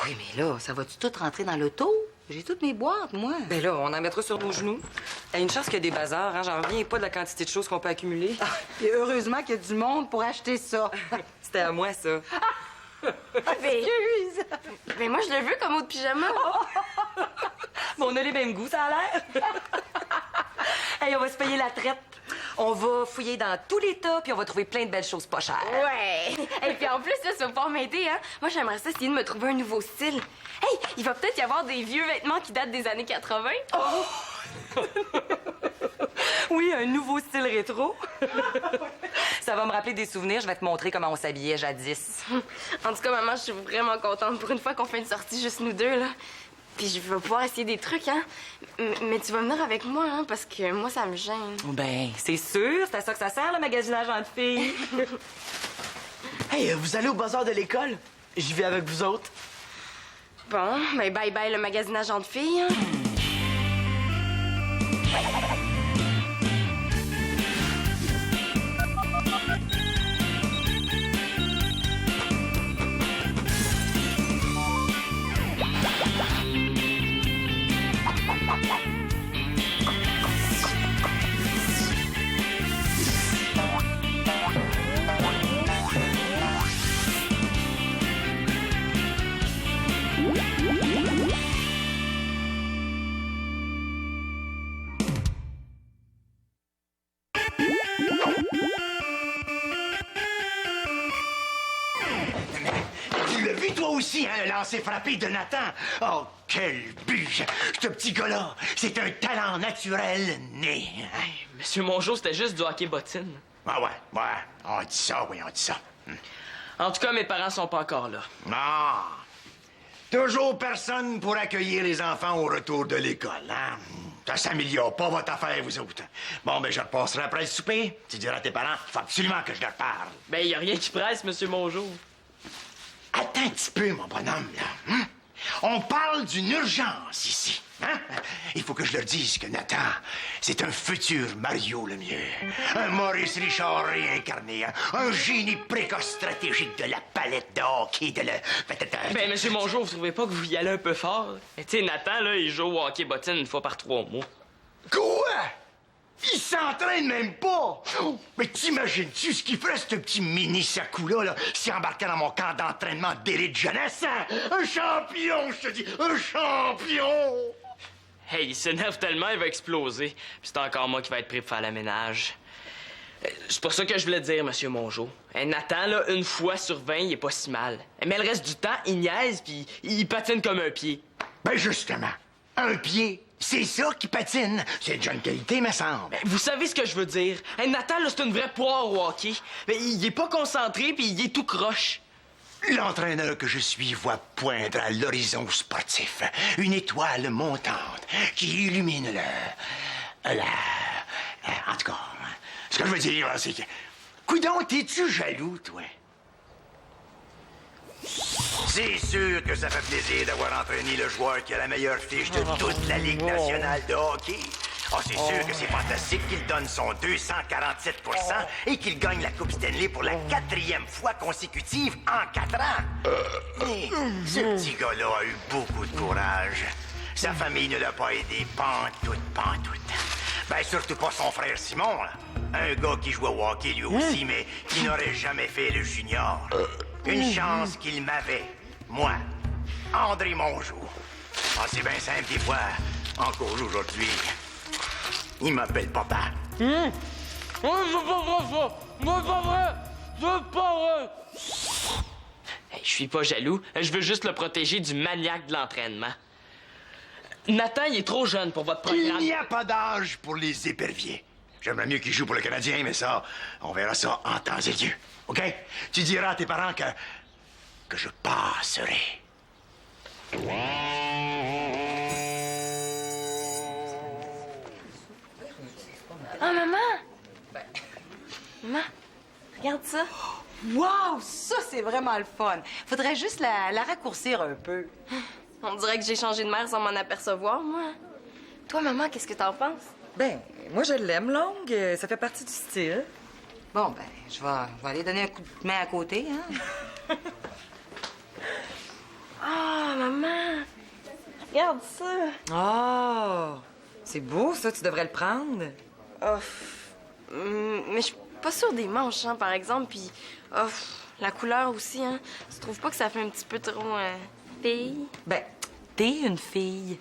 oui, mais là, ça va-tu tout rentrer dans l'auto? J'ai toutes mes boîtes, moi. Ben là, on en mettra sur nos genoux. Une chance qu'il y a des bazars, hein? J'en reviens pas de la quantité de choses qu'on peut accumuler. Et heureusement qu'il y a du monde pour acheter ça. C'était à moi, ça. Excuse! Mais moi, je le veux comme autre pyjama. Bon, on a les mêmes goûts, ça a l'air. Hey, on va se payer la traite. On va fouiller dans tous les tas, puis on va trouver plein de belles choses pas chères. Ouais. Et puis en plus, là, ça va pouvoir m'aider, hein. Moi, j'aimerais ça essayer de me trouver un nouveau style. Hey, il va peut-être y avoir des vieux vêtements qui datent des années 80. Oh! Oui, un nouveau style rétro. Ça va me rappeler des souvenirs. Je vais te montrer comment on s'habillait jadis. En tout cas, maman, je suis vraiment contente pour une fois qu'on fait une sortie juste nous deux, là. Puis je vais pouvoir essayer des trucs, hein. Mais tu vas venir avec moi, hein, parce que moi, ça me gêne. Ben, c'est sûr. C'est à ça que ça sert, le magasinage entre filles. Hey, vous allez au bazar de l'école? J'y vais avec vous autres. Bon, ben bye-bye le magasinage entre filles, hein. Tu l'as vu, toi aussi, hein, le lancer frappé de Nathan? Oh, quel but! Ce petit gars-là, c'est un talent naturel né. Hey, Monsieur Mongeau, c'était juste du hockey bottine. Ah ouais, on dit ça, oui, on dit ça. En tout cas, mes parents sont pas encore là. Ah! Toujours personne pour accueillir les enfants au retour de l'école, hein? Ça s'améliore pas, votre affaire, vous autres. Bon, ben, je repasserai après le souper. Tu diras à tes parents, il faut absolument que je leur parle. Ben, y a rien qui presse, Monsieur Mongeau. Attends un petit peu, mon bonhomme, là. Hein? On parle d'une urgence ici. Hein? Il faut que je leur dise que Nathan, c'est un futur Mario Lemieux. Un Maurice Richard réincarné. Un génie précoce stratégique de la palette de hockey, de le... Ben, Monsieur Mongeau, vous trouvez pas que vous y allez un peu fort? Tu sais, Nathan, là, il joue au hockey bottine une fois par 3 mois. Quoi? Il s'entraîne même pas! Mais t'imagines-tu ce qu'il ferait, ce petit mini-Sakou-là, là, s'il embarquait dans mon camp d'entraînement d'élite jeunesse? Hein? Un champion, je te dis! Un champion! Hey, il s'énerve tellement, il va exploser. Puis c'est encore moi qui va être pris pour faire le ménage. C'est pour ça que je voulais dire, Monsieur Mongeau. Nathan, là, une fois sur 20, il est pas si mal. Mais le reste du temps, il niaise, puis il patine comme un pied. Ben justement, un pied, c'est ça qui patine. C'est déjà une qualité, me semble. Vous savez ce que je veux dire? Nathan, là, c'est une vraie poire au hockey. Mais il est pas concentré, puis il est tout croche. L'entraîneur que je suis voit poindre à l'horizon sportif une étoile montante qui illumine en tout cas, ce que je veux dire, là, c'est que... Coudon, t'es-tu jaloux, toi? C'est sûr que ça fait plaisir d'avoir entraîné le joueur qui a la meilleure fiche de toute la Ligue nationale de hockey. Oh, c'est sûr que c'est fantastique qu'il donne son 247 et qu'il gagne la Coupe Stanley pour la 4e fois consécutive en 4 ans. Mais ce petit gars-là a eu beaucoup de courage. Sa famille ne l'a pas aidé pantoute. Ben, surtout pas son frère Simon, là. Un gars qui joue au hockey lui aussi, mais qui n'aurait jamais fait le junior. Une chance qu'il m'avait, moi, André Mongeau. Ah, c'est bien simple, des fois, encore aujourd'hui, il m'appelle papa. C'est pas vrai, ça! C'est pas vrai! C'est pas vrai! Hey, je suis pas jaloux. Je veux juste le protéger du maniaque de l'entraînement. Nathan, il est trop jeune pour votre programme. Il n'y a pas d'âge pour les éperviers. J'aimerais mieux qu'il joue pour le Canadien, mais ça, on verra ça en temps et lieu. OK? Tu diras à tes parents que je passerai. Ah, maman! Maman, regarde ça. Wow, ça, c'est vraiment le fun. Faudrait juste la raccourcir un peu. On dirait que j'ai changé de mère sans m'en apercevoir, moi. Toi, maman, qu'est-ce que t'en penses? Ben, moi, je l'aime longue. Ça fait partie du style. Bon, ben, je vais aller donner un coup de main à côté, hein? Ah, regarde ça. Oh! C'est beau, ça. Tu devrais le prendre. Oh, mais je suis pas sûre des manches, hein, par exemple. Puis, oh, la couleur aussi, hein. Tu trouves pas que ça fait un petit peu trop fille? Ben, t'es une fille.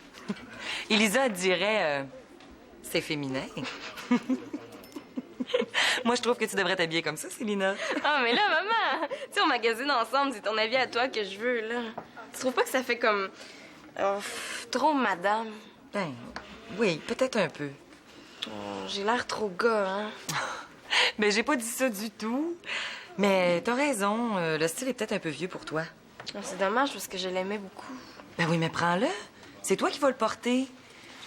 Elisa dirait... c'est féminin. Moi, je trouve que tu devrais t'habiller comme ça, Célina. Ah, mais là, maman, tu sais, on magasine ensemble, c'est ton avis à toi que je veux, là. Tu trouves pas que ça fait comme... trop madame? Ben, oui, peut-être un peu. Oh, j'ai l'air trop gars, hein? Ben, j'ai pas dit ça du tout. Mais t'as raison, le style est peut-être un peu vieux pour toi. Oh, c'est dommage parce que je l'aimais beaucoup. Ben oui, mais prends-le. C'est toi qui vas le porter.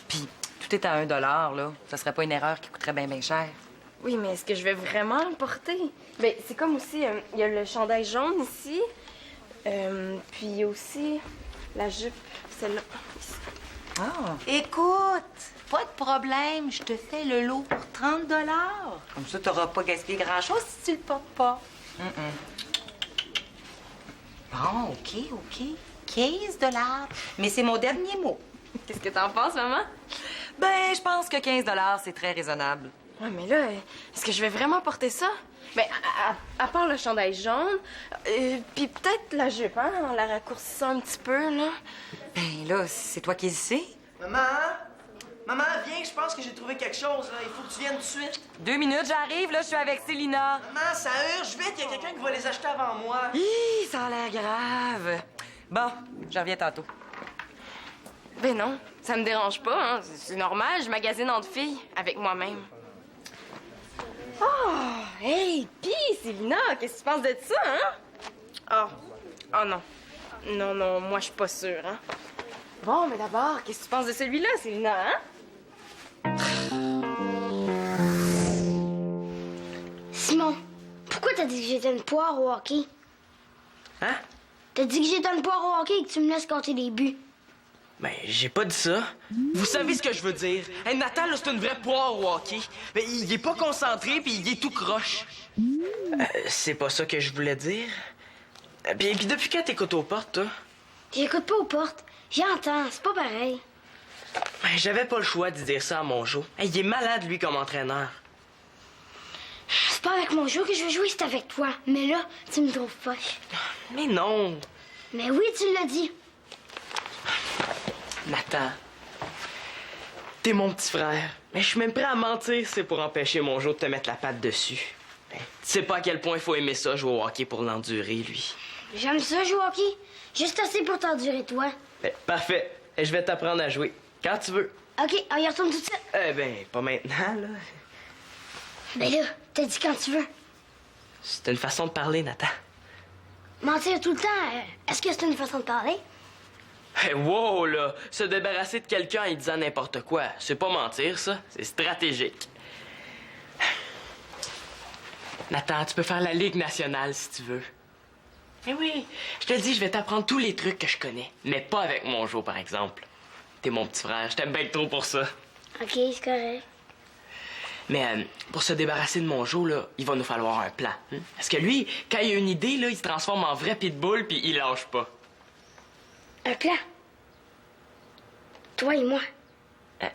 Puis, tout est à $1, là. Ça serait pas une erreur qui coûterait bien cher. Oui, mais est-ce que je vais vraiment le porter? Ben, c'est comme aussi, il y a le chandail jaune ici. Puis il y a aussi la jupe, celle-là. Ici. Ah! Écoute, pas de problème, je te fais le lot pour 30 $. Comme ça, t'auras pas gaspillé grand-chose si tu le portes pas. Bon, OK. 15 $. Mais c'est mon dernier mot. Qu'est-ce que t'en penses, maman? Ben, je pense que 15 $, c'est très raisonnable. Ouais, mais là, est-ce que je vais vraiment porter ça? Ben, à part le chandail jaune, puis peut-être la jupe, hein, en la raccourcissant un petit peu, là. Ben là, c'est toi qui le sais. Maman? Maman, viens, je pense que j'ai trouvé quelque chose, là. Il faut que tu viennes tout de suite. 2 minutes, j'arrive, là, je suis avec Célina. Maman, ça urge, vite, il y a quelqu'un qui va les acheter avant moi. Hi, ça a l'air grave. Bon, je reviens tantôt. Ben non, ça me dérange pas, hein. C'est normal, je magasine entre filles, avec moi-même. Oh, hey, pis, Célina, qu'est-ce que tu penses de ça, hein? Oh non. Non, moi, je suis pas sûre, hein. Bon, mais d'abord, qu'est-ce que tu penses de celui-là, Célina, hein? Simon, pourquoi t'as dit que j'étais une poire au hockey? Hein? T'as dit que j'étais une poire au hockey et que tu me laisses compter les buts. Ben, j'ai pas dit ça. Vous savez ce que je veux dire. Hey, Nathan, là, c'est une vraie poire au hockey. Mais il est pas concentré, puis il est tout croche. C'est pas ça que je voulais dire. Puis depuis quand t'écoutes aux portes, toi? J'écoute pas aux portes. J'entends, c'est pas pareil. Ben, j'avais pas le choix de dire ça à mon Joe. Hey, il est malade, lui, comme entraîneur. C'est pas avec mon jeu que je veux jouer, c'est avec toi. Mais là, tu me trouves poche. Mais non. Mais oui, tu l'as dit. Nathan, t'es mon petit frère. Mais je suis même prêt à mentir si c'est pour empêcher mon Joe de te mettre la patte dessus. Ben, tu sais pas à quel point il faut aimer ça, jouer au hockey pour l'endurer, lui. J'aime ça jouer au hockey. Juste assez pour t'endurer, toi. Ben, parfait. Et je vais t'apprendre à jouer. Quand tu veux. OK, on y retourne tout de suite. Ben, pas maintenant, là. Ben là, t'as dit quand tu veux. C'est une façon de parler, Nathan. Mentir tout le temps, est-ce que c'est une façon de parler? Hey, wow, là! Se débarrasser de quelqu'un en disant n'importe quoi, c'est pas mentir, ça. C'est stratégique. Nathan, tu peux faire la Ligue nationale si tu veux. Eh oui, je te dis, je vais t'apprendre tous les trucs que je connais. Mais pas avec mon Joe, par exemple. T'es mon petit frère, je t'aime bien trop pour ça. OK, c'est correct. Mais pour se débarrasser de mon Joe, là, il va nous falloir un plan. Hein? Parce que lui, quand il a une idée, là, il se transforme en vrai pitbull puis il lâche pas. Un plan. Toi et moi. Hein?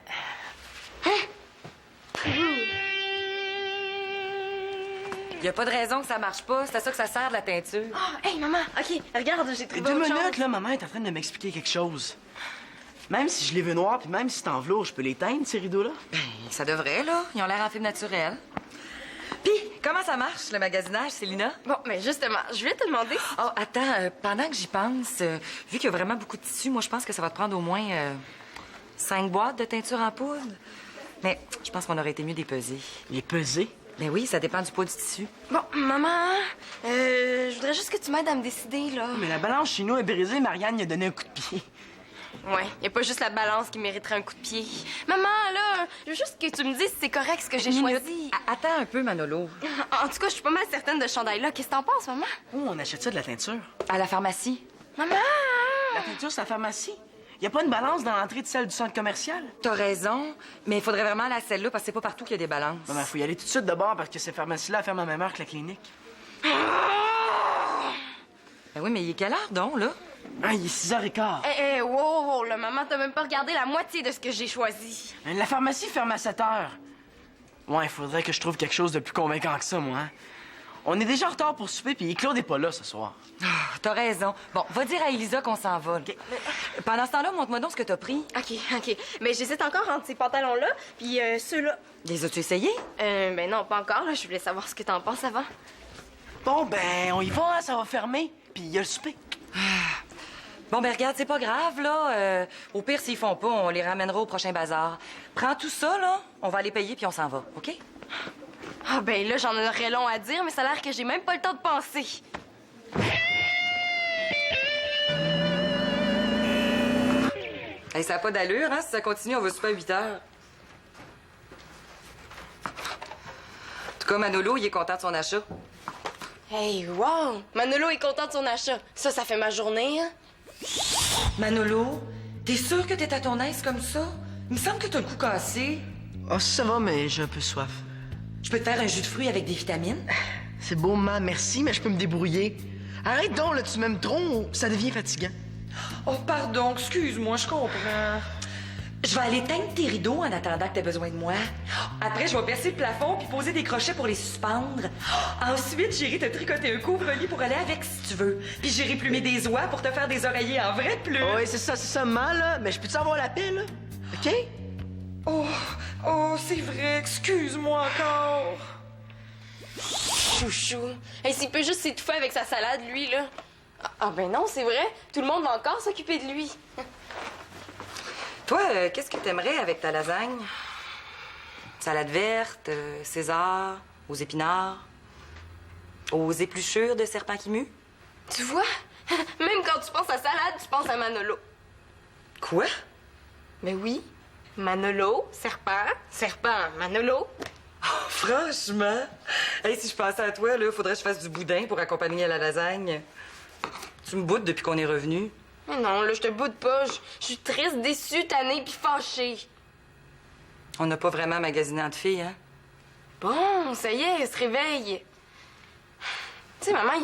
Y a pas de raison que ça marche pas. C'est à ça que ça sert, de la teinture. Oh, hey, maman, OK, regarde, j'ai trouvé 2 autre minutes, chose. là, maman est en train de m'expliquer quelque chose. Même si je les veux noirs, puis même si c'est en velours, je peux les teindre, ces rideaux-là? Ben, ça devrait, là. Ils ont l'air en film naturel. Puis, comment ça marche, le magasinage, Célina? Bon, mais justement, je vais te demander... Oh, attends, pendant que j'y pense, vu qu'il y a vraiment beaucoup de tissu, moi, je pense que ça va te prendre au moins 5 boîtes de teinture en poudre. Mais je pense qu'on aurait été mieux dépeser. Les peser? Mais oui, ça dépend du poids du tissu. Bon, maman, je voudrais juste que tu m'aides à me décider, là. Mais la balance chez nous est brisée, Marianne y a donné un coup de pied. Ouais, y a pas juste la balance qui mériterait un coup de pied. Maman, là, je veux juste que tu me dises si c'est correct ce que j'ai choisi. Attends un peu, Manolo. En tout cas, je suis pas mal certaine de ce chandail-là. Qu'est-ce que t'en penses, maman? Oh, on achète ça de la teinture. À la pharmacie. Maman! La teinture, c'est la pharmacie. Y a pas une balance dans l'entrée de celle du centre commercial? T'as raison, mais il faudrait vraiment aller à celle-là parce que c'est pas partout qu'il y a des balances. Maman, faut y aller tout de suite d'abord parce que cette pharmacie-là ferme à la même heure que la clinique. Ben oui, mais il est quelle heure, donc, là? Ah, il est 6h15. Wow, là, maman, t'as même pas regardé la moitié de ce que j'ai choisi. La pharmacie ferme à 7h. Ouais, il faudrait que je trouve quelque chose de plus convaincant que ça, moi. Hein? On est déjà en retard pour souper, puis Claude n'est pas là ce soir. T'as raison. Bon, va dire à Elisa qu'on s'en va. Pendant ce temps-là, montre-moi donc ce que t'as pris. OK. Mais j'hésite encore entre ces pantalons-là puis ceux-là. Les as-tu essayés? Ben non, pas encore, là. Je voulais savoir ce que t'en penses avant. Bon, ben, on y va, hein, ça va fermer. Puis il y a le souper. Bon, ben regarde, c'est pas grave, là. Au pire, s'ils font pas, on les ramènera au prochain bazar. Prends tout ça, là. On va aller payer, puis on s'en va, OK? Ah ben là, j'en aurais long à dire, mais ça a l'air que j'ai même pas le temps de penser. Hey, ça a pas d'allure, hein? Si ça continue, on va souper à 8 heures. En tout cas, Manolo, il est content de son achat. Hey, wow! Manolo est content de son achat. Ça fait ma journée, hein? Manolo, t'es sûr que t'es à ton aise comme ça? Il me semble que t'as le cou cassé. Ah, ça va, mais j'ai un peu soif. Je peux te faire un jus de fruits avec des vitamines? C'est beau, maman, merci, mais je peux me débrouiller. Arrête donc, là, tu m'aimes trop, ça devient fatigant. Oh, pardon, excuse-moi, je comprends. Je vais aller teindre tes rideaux en attendant que t'aies besoin de moi. Après, je vais percer le plafond puis poser des crochets pour les suspendre. Ensuite, j'irai te tricoter un couvre-lit pour aller avec si tu veux. Puis j'irai plumer des oies pour te faire des oreillers en vraie plume. Oui, c'est ça, maman, là. Mais je peux-tu avoir la paix, là? OK? Oh, c'est vrai, excuse-moi encore. Chouchou. Hey, s'il peut juste s'étouffer avec sa salade, lui, là. Ah ben non, c'est vrai. Tout le monde va encore s'occuper de lui. Toi, qu'est-ce que t'aimerais avec ta lasagne? Salade verte, César, aux épinards, aux épluchures de serpent qui mue? Tu vois? Même quand tu penses à salade, tu penses à Manolo. Quoi? Mais oui. Manolo, serpent, Manolo. Oh, franchement? Hey, si je pensais à toi, là, faudrait que je fasse du boudin pour accompagner la lasagne. Tu me boudes depuis qu'on est revenu. Mais non, là, je te boude pas. Je suis triste, déçue, tannée puis fâchée. On n'a pas vraiment magasiné entre filles, hein? Bon, ça y est, elle se réveille. Tu sais, maman,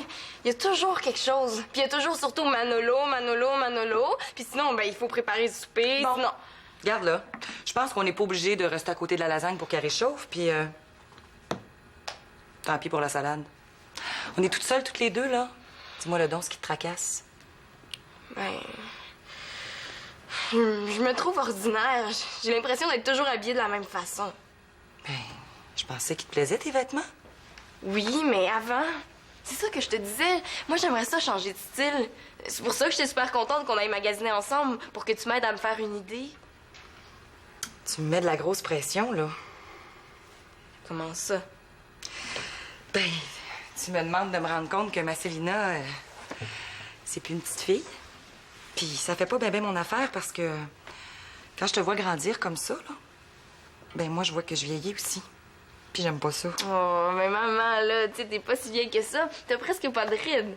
il y a toujours quelque chose. Puis il y a toujours surtout Manolo. Puis sinon, ben, il faut préparer le souper, Bon. sinon... Regarde, là. Je pense qu'on n'est pas obligé de rester à côté de la lasagne pour qu'elle réchauffe, puis tant pis pour la salade. On est toutes seules, toutes les deux, là. Dis-moi le don, ce qui te tracasse. Ben... Je me trouve ordinaire. J'ai l'impression d'être toujours habillée de la même façon. Ben, je pensais qu'il te plaisait, tes vêtements. Oui, mais avant... C'est ça que je te disais. Moi, j'aimerais ça changer de style. C'est pour ça que j'étais super contente qu'on aille magasiner ensemble, pour que tu m'aides à me faire une idée. Tu me mets de la grosse pression, là. Comment ça? Ben, tu me demandes de me rendre compte que ma Célina, c'est plus une petite fille. Puis ça fait pas ben mon affaire parce que quand je te vois grandir comme ça, là, ben moi, je vois que je vieillis aussi. Puis j'aime pas ça. Oh, mais maman, là, tu sais, t'es pas si vieille que ça. T'as presque pas de rides.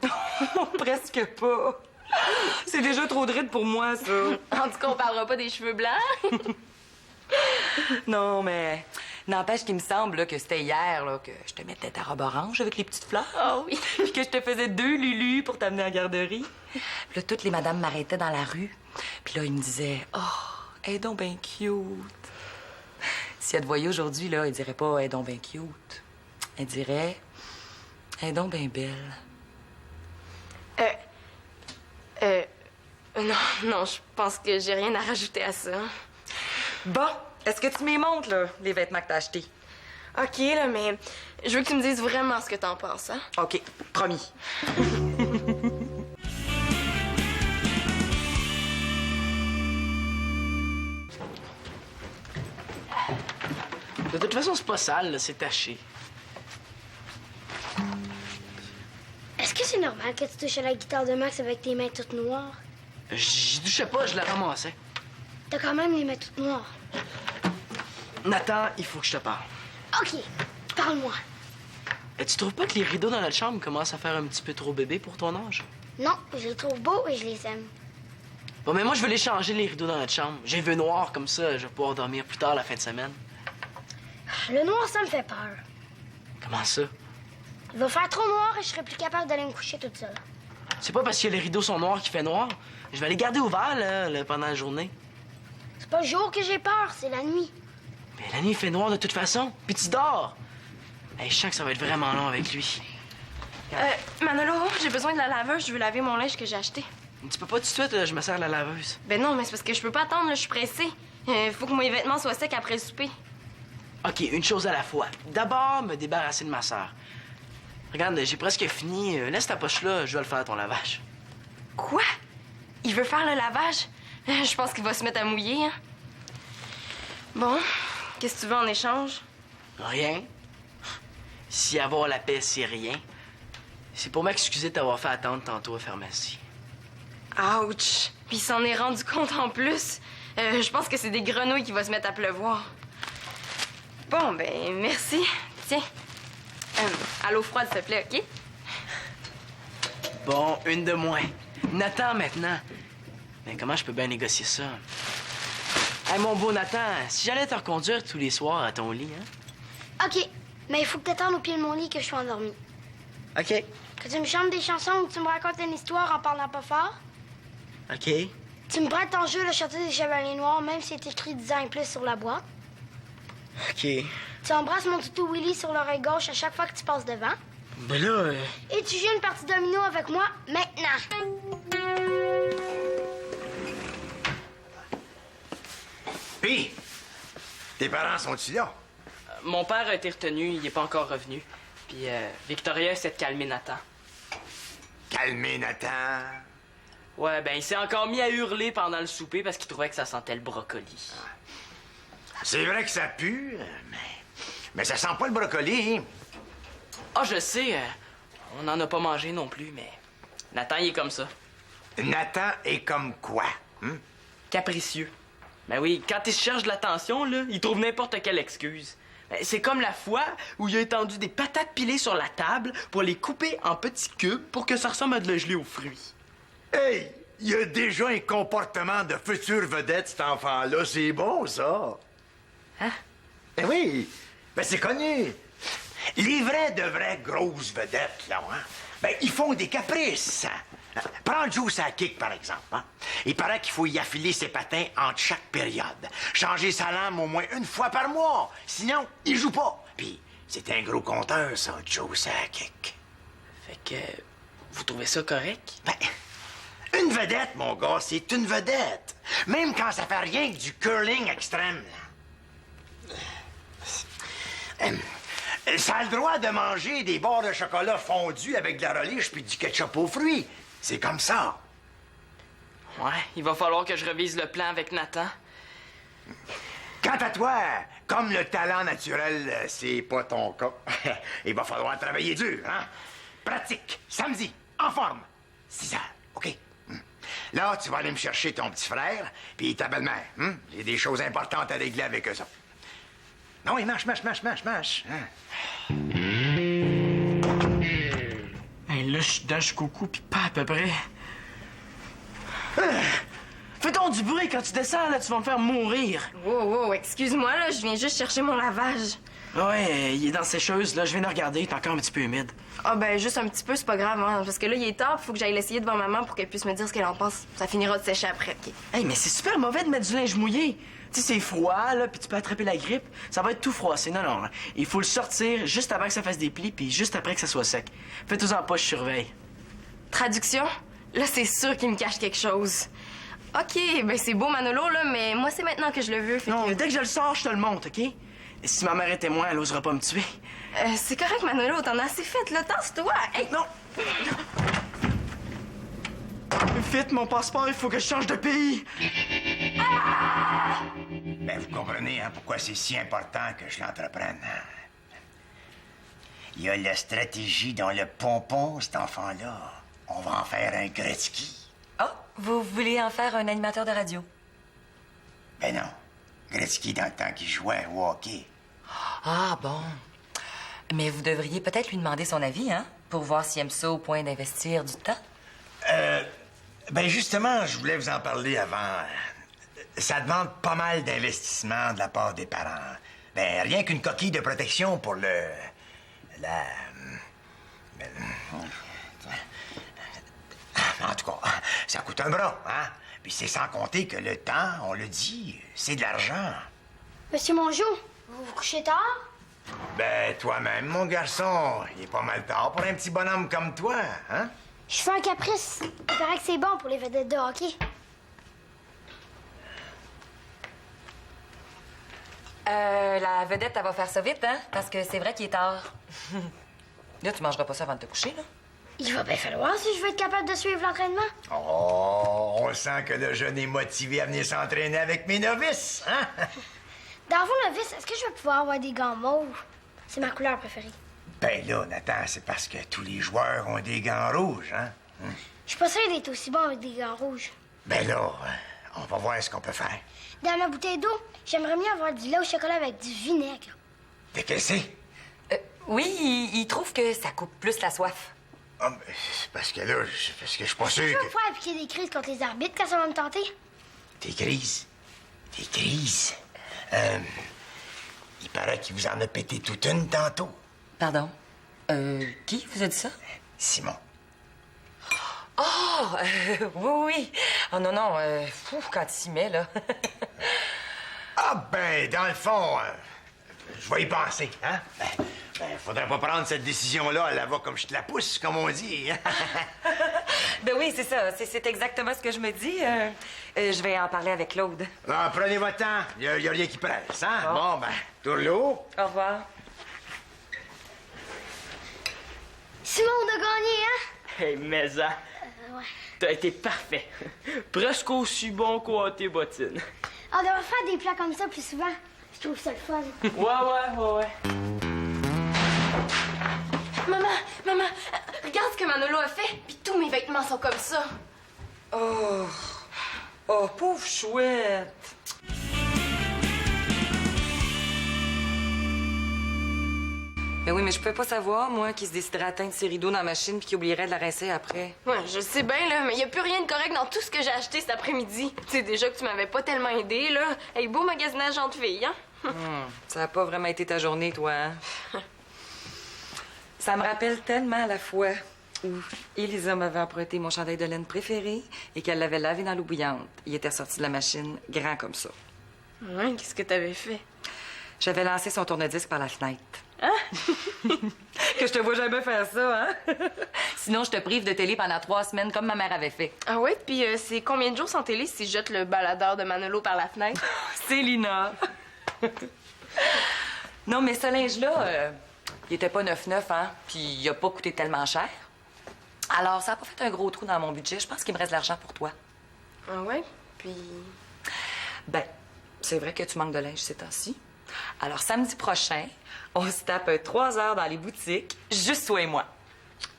Presque pas. C'est déjà trop de rides pour moi, ça. En tout cas, on parlera pas des cheveux blancs. Non, mais n'empêche qu'il me semble là, que c'était hier là, que je te mettais ta robe orange avec les petites fleurs. Oh oui. Puis que je te faisais 2 lulus pour t'amener à la garderie. Puis là, toutes les madames m'arrêtaient dans la rue. Puis là, ils me disaient « Oh, elle est donc bien cute. » Si elle te voyait aujourd'hui, là, elle dirait pas « Elle est donc bien cute. » Elle dirait « Elle est donc bien belle. » Non, je pense que j'ai rien à rajouter à ça. Bon, est-ce que tu m'y montres, là, les vêtements que t'as achetés? OK, là, mais je veux que tu me dises vraiment ce que t'en penses, hein? OK, promis. De toute façon, c'est pas sale, là, c'est taché. Est-ce que c'est normal que tu touches à la guitare de Max avec tes mains toutes noires? J'y touchais pas, je la ramassais. T'as quand même les mains toutes noires. Nathan, il faut que je te parle. OK, parle-moi. Tu trouves pas que les rideaux dans notre chambre commencent à faire un petit peu trop bébé pour ton âge? Non, je les trouve beaux et je les aime. Bon, mais moi, je veux les changer, les rideaux dans notre chambre. J'ai vu noir, comme ça, je vais pouvoir dormir plus tard la fin de semaine. Le noir, ça me fait peur. Comment ça? Il va faire trop noir et je serai plus capable d'aller me coucher toute seule. C'est pas parce que les rideaux sont noirs qu'il fait noir. Je vais les garder ouverts, là, pendant la journée. C'est pas le jour que j'ai peur, c'est la nuit. Mais la nuit, il fait noir de toute façon. Puis tu dors. Hey, je sens que ça va être vraiment long avec lui. Manolo, j'ai besoin de la laveuse. Je veux laver mon linge que j'ai acheté. Tu peux pas tout de suite, là, je me sers à la laveuse. Ben non, mais c'est parce que je peux pas attendre, là, je suis pressée. Faut que mes vêtements soient secs après le souper. OK, une chose à la fois. D'abord, me débarrasser de ma sœur. Regarde, j'ai presque fini. Laisse ta poche là, je vais le faire, ton lavage. Quoi? Il veut faire le lavage? Je pense qu'il va se mettre à mouiller, hein? Bon, qu'est-ce que tu veux en échange? Rien. Si avoir la paix, c'est rien. C'est pour m'excuser de t'avoir fait attendre tantôt à la pharmacie. Ouch! Puis il s'en est rendu compte en plus. Je pense que c'est des grenouilles qui vont se mettre à pleuvoir. Bon, ben, merci. Tiens. À l'eau froide, s'il te plaît, OK? Bon, une de moins. Nathan, maintenant. Mais comment je peux bien négocier ça? Hey, mon beau Nathan, si j'allais te reconduire tous les soirs à ton lit, hein? OK, mais il faut que t'attendes au pied de mon lit que je sois endormie. OK. Que tu me chantes des chansons ou que tu me racontes une histoire en parlant pas fort. OK. Tu me prêtes ton jeu Le Château des Chevaliers Noirs, même si c'est écrit 10 ans et plus sur la boîte. OK. Tu embrasses mon toutou Willy sur l'oreille gauche à chaque fois que tu passes devant. Ben là... Et tu joues une partie domino avec moi maintenant. Puis, tes parents sont-ils là? Mon père a été retenu, il est pas encore revenu. Puis Victoria essaie de calmer Nathan. Calmer Nathan. Ouais, ben il s'est encore mis à hurler pendant le souper parce qu'il trouvait que ça sentait le brocoli. C'est vrai que ça pue, mais ça sent pas le brocoli. Ah, je sais, on n'en a pas mangé non plus, mais Nathan, il est comme ça. Nathan est comme quoi? Capricieux. Ben oui, quand il se cherche de l'attention, là, il trouve n'importe quelle excuse. Ben, c'est comme la fois où il a étendu des patates pilées sur la table pour les couper en petits cubes pour que ça ressemble à de la gelée aux fruits. Hey, il a déjà un comportement de future vedette, cet enfant-là. C'est bon, ça. Hein? Ben oui, ben c'est connu. Les vraies grosses vedettes, là, hein, ben ils font des caprices. Hein? Prends Juice à kick, par exemple. Hein? Il paraît qu'il faut y affiler ses patins entre chaque période. Changer sa lame au moins une fois par mois. Sinon, il joue pas. Puis, c'est un gros compteur, ça, Juice à kick. Fait que vous trouvez ça correct? Ben, une vedette, mon gars, c'est une vedette. Même quand ça fait rien que du curling extrême. Ça a le droit de manger des barres de chocolat fondus avec de la relish puis du ketchup aux fruits. C'est comme ça. Ouais, il va falloir que je revise le plan avec Nathan. Quant à toi, comme le talent naturel, c'est pas ton cas, il va falloir travailler dur, hein? Pratique, samedi, en forme, 6 heures, OK? Là, tu vas aller me chercher ton petit frère puis ta belle-mère. J'ai des choses importantes à régler avec eux autres. Non, oui, marche. Hein? Hey, là, je suis dans jusqu'au cou, puis pas à peu près. Fais donc du bruit quand tu descends, là, tu vas me faire mourir. Wow, excuse-moi, là, je viens juste chercher mon lavage. Ouais, il est dans la sécheuse, là, je viens de regarder, il est encore un petit peu humide. Ah, ben, juste un petit peu, c'est pas grave, hein, parce que là, il est tard, faut que j'aille l'essayer devant maman pour qu'elle puisse me dire ce qu'elle en pense. Ça finira de sécher après, OK? Hey, mais c'est super mauvais de mettre du linge mouillé. Tu sais, c'est froid, là, puis tu peux attraper la grippe. Ça va être tout froissé. Non. Il faut le sortir juste avant que ça fasse des plis, puis juste après que ça soit sec. Fais-toi en pas, je surveille. Traduction? Là, c'est sûr qu'il me cache quelque chose. OK, ben c'est beau, Manolo, là, mais moi, c'est maintenant que je le veux, fait Non, que... dès que je le sors, je te le montre, OK? Et si ma mère est témoin, elle osera pas me tuer. c'est correct, Manolo, t'en as assez fait, là, tasse-toi! Hey! Non! Vite, mon passeport, il faut que je change de pays! Ben, vous comprenez, hein, pourquoi c'est si important que je l'entreprenne. Hein? Il y a la stratégie dans le pompon, cet enfant-là. On va en faire un Gretzky. Oh, vous voulez en faire un animateur de radio? Ben non. Gretzky dans le temps qu'il jouait au hockey. Ah, bon. Mais vous devriez peut-être lui demander son avis, hein? Pour voir s'il aime ça au point d'investir du temps. Ben justement, je voulais vous en parler avant. Ça demande pas mal d'investissement de la part des parents. Ben, rien qu'une coquille de protection pour En tout cas, ça coûte un bras, hein? Puis c'est sans compter que le temps, on le dit, c'est de l'argent. Monsieur Mongeau, vous vous couchez tard? Ben, toi-même, mon garçon, il est pas mal tard pour un petit bonhomme comme toi, hein? Je fais un caprice. Il paraît que c'est bon pour les vedettes de hockey. La vedette, elle va faire ça vite, hein? Parce que c'est vrai qu'il est tard. Là, tu mangeras pas ça avant de te coucher, là? Il va bien falloir si je veux être capable de suivre l'entraînement. Oh, on sent que le jeune est motivé à venir s'entraîner avec mes novices, hein? Dans vos novices, est-ce que je vais pouvoir avoir des gants mauves? C'est ma couleur préférée. Ben là, Nathan, c'est parce que tous les joueurs ont des gants rouges, hein? Je suis pas sûre d'être aussi bon avec des gants rouges. Ben là, on va voir ce qu'on peut faire. Dans ma bouteille d'eau, j'aimerais mieux avoir du lait au chocolat avec du vinaigre. T'es caissé? Oui, il trouve que ça coupe plus la soif. Ah, ben, c'est parce que là, parce que je suis pas sûr Je vais que... pouvoir appliquer des crises contre les arbitres quand ça va me tenter. Des crises? Des crises? Il paraît qu'il vous en a pété toute une tantôt. Pardon? Qui vous a dit ça? Simon. Oh! Oui. Oh non, non. Quand il s'y met, là. Ah, ben, dans le fond, je vais y penser, hein? Ben, faudrait pas prendre cette décision-là à la va comme je te la pousse, comme on dit. Ben oui, c'est ça. C'est exactement ce que je me dis. Je vais en parler avec Claude. Bon, prenez votre temps. Il y a rien qui presse, hein? Bon, ben, tourne-l'eau. Au revoir. Simon, on a gagné, hein? Hey, mais ça, Ouais. t'as été parfait. Presque aussi bon qu'au tes bottines. On devrait faire des plats comme ça plus souvent. Je trouve ça le fun. Ouais. Maman, regarde ce que Manolo a fait, puis tous mes vêtements sont comme ça. Oh, pauvre chouette. Ben oui, mais je pouvais pas savoir, moi, qu'il se déciderait à atteindre ses rideaux dans la machine puis qu'il oublierait de la rincer après. Ouais, je sais bien, là, mais il y a plus rien de correct dans tout ce que j'ai acheté cet après-midi. Tu sais déjà que tu m'avais pas tellement aidé, là. Hey, beau magasinage entre filles, hein? Ça a pas vraiment été ta journée, toi, hein? Ça me rappelle tellement la fois où Elisa m'avait emprunté mon chandail de laine préféré et qu'elle l'avait lavé dans l'eau bouillante. Il était sorti de la machine grand comme ça. Ouais, qu'est-ce que t'avais fait? J'avais lancé son tourne-disque par la fenêtre. Que je te vois jamais faire ça, hein? Sinon, je te prive de télé pendant 3 semaines, comme ma mère avait fait. Ah ouais, puis c'est combien de jours sans télé si je jette le baladeur de Manolo par la fenêtre? C'est Lina. Non, mais ce linge-là, il était pas neuf, hein? Puis il a pas coûté tellement cher. Alors, ça a pas fait un gros trou dans mon budget. Je pense qu'il me reste de l'argent pour toi. Ah ouais? Puis... Ben, c'est vrai que tu manques de linge ces temps-ci. Alors, samedi prochain, on se tape 3 heures dans les boutiques, juste toi et moi.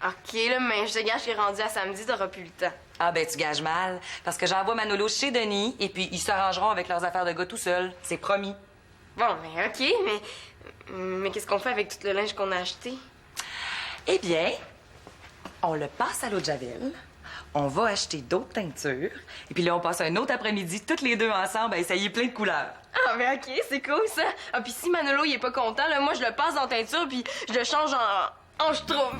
OK, là, mais je te gage qu'il est rendu à samedi, t'auras plus le temps. Ah ben, tu gages mal, parce que j'envoie Manolo chez Denis, et puis ils s'arrangeront avec leurs affaires de gars tout seuls. C'est promis. Bon, mais OK, mais qu'est-ce qu'on fait avec tout le linge qu'on a acheté? Eh bien, on le passe à l'eau de Javel, on va acheter d'autres teintures, et puis là, on passe un autre après-midi, toutes les deux ensemble, à essayer plein de couleurs. Ah, mais OK, c'est cool, ça. Ah, puis si Manolo, il est pas content, là, moi, je le passe en teinture, puis je le change en je trouve.